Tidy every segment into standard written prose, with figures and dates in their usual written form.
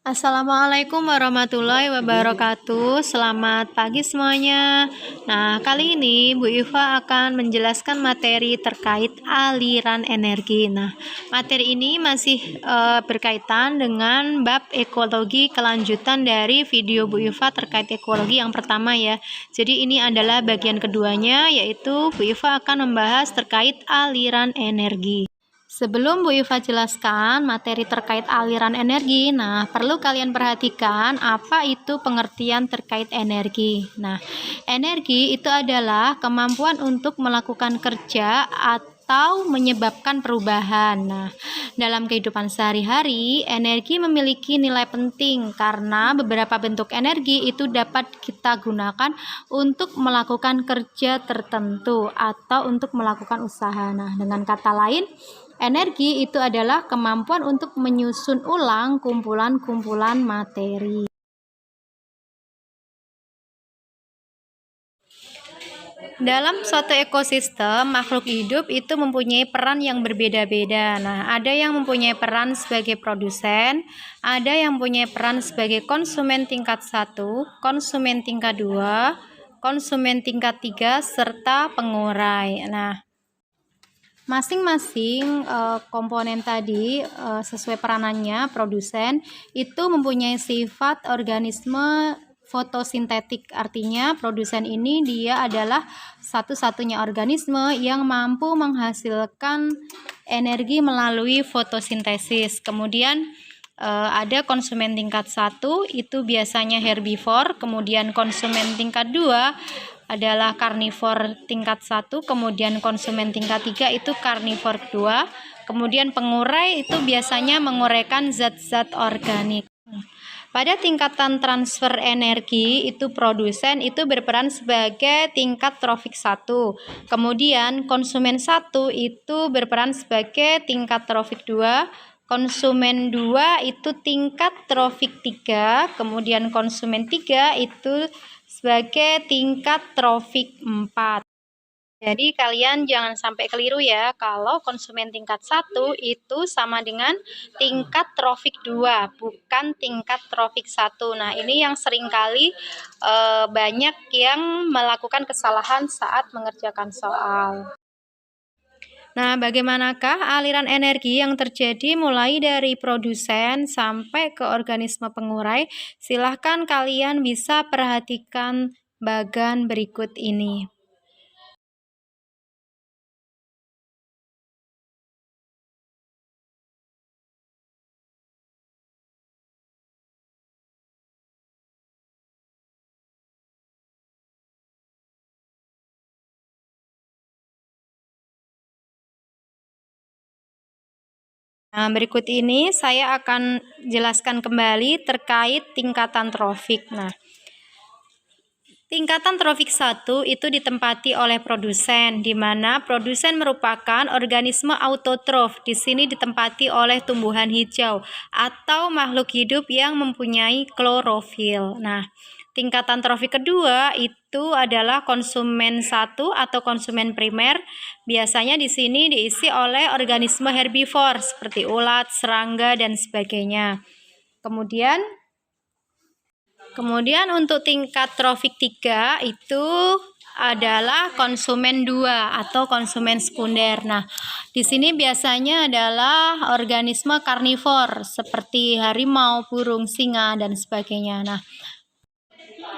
Assalamualaikum warahmatullahi wabarakatuh. Selamat pagi semuanya. Nah, kali ini Bu Iva akan menjelaskan materi terkait aliran energi. Nah, materi ini masih berkaitan dengan bab ekologi kelanjutan dari video Bu Iva terkait ekologi yang pertama ya. Jadi ini adalah bagian keduanya, yaitu Bu Iva akan membahas terkait aliran energi. Sebelum Bu Iva jelaskan materi terkait aliran energi, nah perlu kalian perhatikan apa itu pengertian terkait energi. Nah, energi itu adalah kemampuan untuk melakukan kerja atau menyebabkan perubahan. Nah, dalam kehidupan sehari-hari, energi memiliki nilai penting karena beberapa bentuk energi itu dapat kita gunakan untuk melakukan kerja tertentu atau untuk melakukan usaha. Nah, dengan kata lain, energi itu adalah kemampuan untuk menyusun ulang kumpulan-kumpulan materi. Dalam suatu ekosistem, makhluk hidup itu mempunyai peran yang berbeda-beda. Nah, ada yang mempunyai peran sebagai produsen, ada yang mempunyai peran sebagai konsumen tingkat 1, konsumen tingkat 2, konsumen tingkat 3, serta pengurai. Nah, masing-masing komponen tadi sesuai peranannya, produsen itu mempunyai sifat organisme fotosintetik. Artinya produsen ini dia adalah satu-satunya organisme yang mampu menghasilkan energi melalui fotosintesis. Kemudian ada konsumen tingkat 1 itu biasanya herbivore, kemudian konsumen tingkat 2 adalah karnivor tingkat 1, kemudian konsumen tingkat 3 itu karnivor 2, kemudian pengurai itu biasanya menguraikan zat-zat organik. Pada tingkatan transfer energi itu produsen itu berperan sebagai tingkat trofik 1, kemudian konsumen 1 itu berperan sebagai tingkat trofik 2, konsumen 2 itu tingkat trofik 3, kemudian konsumen 3 itu sebagai tingkat trofik 4. Jadi kalian jangan sampai keliru ya, kalau konsumen tingkat 1 itu sama dengan tingkat trofik 2, bukan tingkat trofik 1. Nah, ini yang seringkali banyak yang melakukan kesalahan saat mengerjakan soal. Nah, bagaimanakah aliran energi yang terjadi mulai dari produsen sampai ke organisme pengurai? Silahkan kalian bisa perhatikan bagan berikut ini. Nah, berikut ini saya akan jelaskan kembali terkait tingkatan trofik. Nah, tingkatan trofik 1 itu ditempati oleh produsen, di mana produsen merupakan organisme autotrof. Di sini ditempati oleh tumbuhan hijau atau makhluk hidup yang mempunyai klorofil. Nah, tingkatan trofik kedua itu adalah konsumen 1 atau konsumen primer. Biasanya di sini diisi oleh organisme herbivor seperti ulat, serangga, dan sebagainya. Kemudian untuk tingkat trofik 3 itu adalah konsumen 2 atau konsumen sekunder. Nah, di sini biasanya adalah organisme karnivor seperti harimau, burung, singa, dan sebagainya. Nah,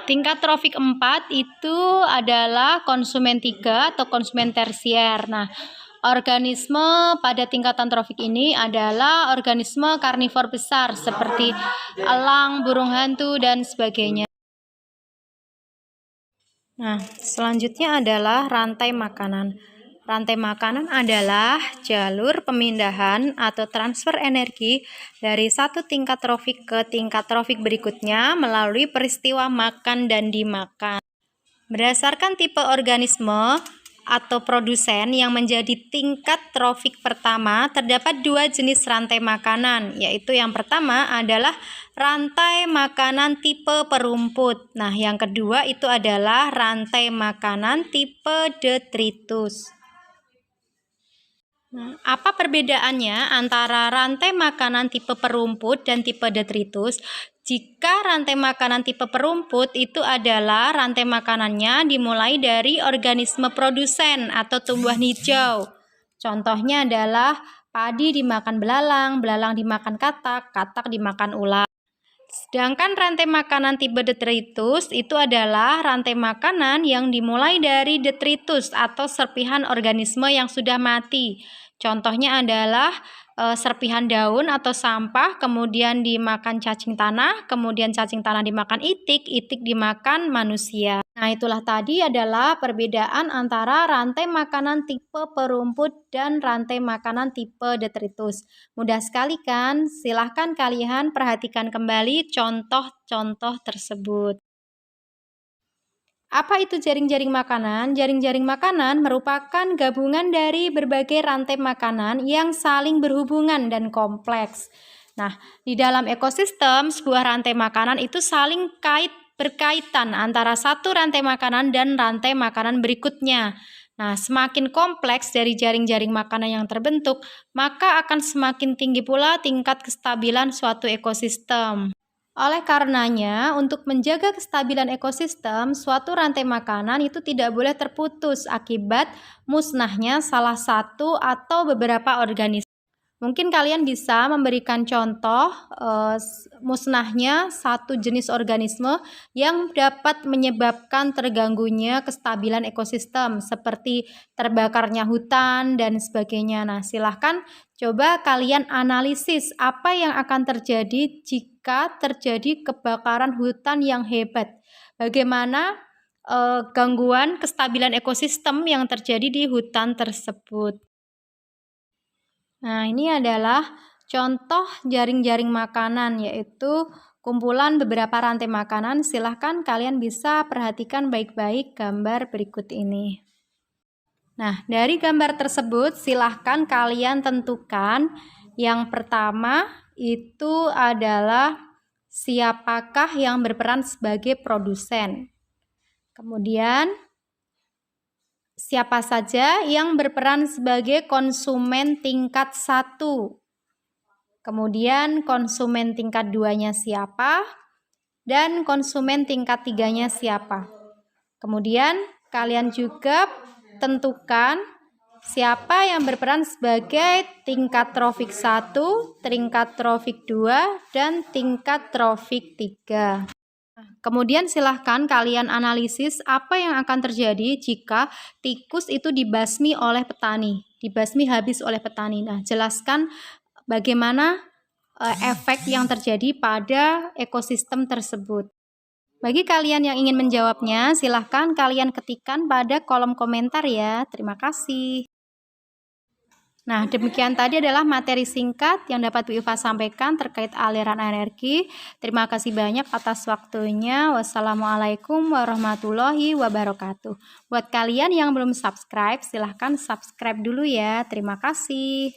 tingkat trofik 4 itu adalah konsumen 3 atau konsumen tersier. Nah, organisme pada tingkatan trofik ini adalah organisme karnivor besar seperti elang, burung hantu, dan sebagainya. Nah, selanjutnya adalah rantai makanan. Rantai makanan adalah jalur pemindahan atau transfer energi dari satu tingkat trofik ke tingkat trofik berikutnya melalui peristiwa makan dan dimakan. Berdasarkan tipe organisme atau produsen yang menjadi tingkat trofik pertama, terdapat dua jenis rantai makanan, yaitu yang pertama adalah rantai makanan tipe perumput. Nah, yang kedua itu adalah rantai makanan tipe detritus. Apa perbedaannya antara rantai makanan tipe perumput dan tipe detritus? Jika rantai makanan tipe perumput itu adalah rantai makanannya dimulai dari organisme produsen atau tumbuhan hijau. Contohnya adalah padi dimakan belalang, belalang dimakan katak, katak dimakan ulat. Sedangkan rantai makanan tipe detritus itu adalah rantai makanan yang dimulai dari detritus atau serpihan organisme yang sudah mati. Contohnya adalah serpihan daun atau sampah, kemudian dimakan cacing tanah, kemudian cacing tanah dimakan itik, itik dimakan manusia. Nah, itulah tadi adalah perbedaan antara rantai makanan tipe perumput dan rantai makanan tipe detritus. Mudah sekali kan? Silahkan kalian perhatikan kembali contoh-contoh tersebut. Apa itu jaring-jaring makanan? Jaring-jaring makanan merupakan gabungan dari berbagai rantai makanan yang saling berhubungan dan kompleks. Nah, di dalam ekosistem, sebuah rantai makanan itu saling berkaitan antara satu rantai makanan dan rantai makanan berikutnya. Nah, semakin kompleks dari jaring-jaring makanan yang terbentuk, maka akan semakin tinggi pula tingkat kestabilan suatu ekosistem. Oleh karenanya, untuk menjaga kestabilan ekosistem, suatu rantai makanan itu tidak boleh terputus akibat musnahnya salah satu atau beberapa organisme. Mungkin kalian bisa memberikan contoh musnahnya satu jenis organisme yang dapat menyebabkan terganggunya kestabilan ekosistem, seperti terbakarnya hutan dan sebagainya. Nah, silahkan coba kalian analisis apa yang akan terjadi jika terjadi kebakaran hutan yang hebat. Bagaimana gangguan kestabilan ekosistem yang terjadi di hutan tersebut. Nah, ini adalah contoh jaring-jaring makanan, yaitu kumpulan beberapa rantai makanan. Silahkan kalian bisa perhatikan baik-baik gambar berikut ini. Nah, dari gambar tersebut silahkan kalian tentukan yang pertama itu adalah siapakah yang berperan sebagai produsen. Kemudian siapa saja yang berperan sebagai konsumen tingkat 1? Kemudian konsumen tingkat 2-nya siapa? Dan konsumen tingkat 3-nya siapa? Kemudian kalian juga tentukan siapa yang berperan sebagai tingkat trofik 1, tingkat trofik 2, dan tingkat trofik 3. Kemudian silahkan kalian analisis apa yang akan terjadi jika tikus itu dibasmi oleh petani, dibasmi habis oleh petani. Nah, jelaskan bagaimana efek yang terjadi pada ekosistem tersebut. Bagi kalian yang ingin menjawabnya, silahkan kalian ketikkan pada kolom komentar ya. Terima kasih. Nah, demikian tadi adalah materi singkat yang dapat Bu Iva sampaikan terkait aliran energi. Terima kasih banyak atas waktunya. Wassalamualaikum warahmatullahi wabarakatuh. Buat kalian yang belum subscribe, silahkan subscribe dulu ya. Terima kasih.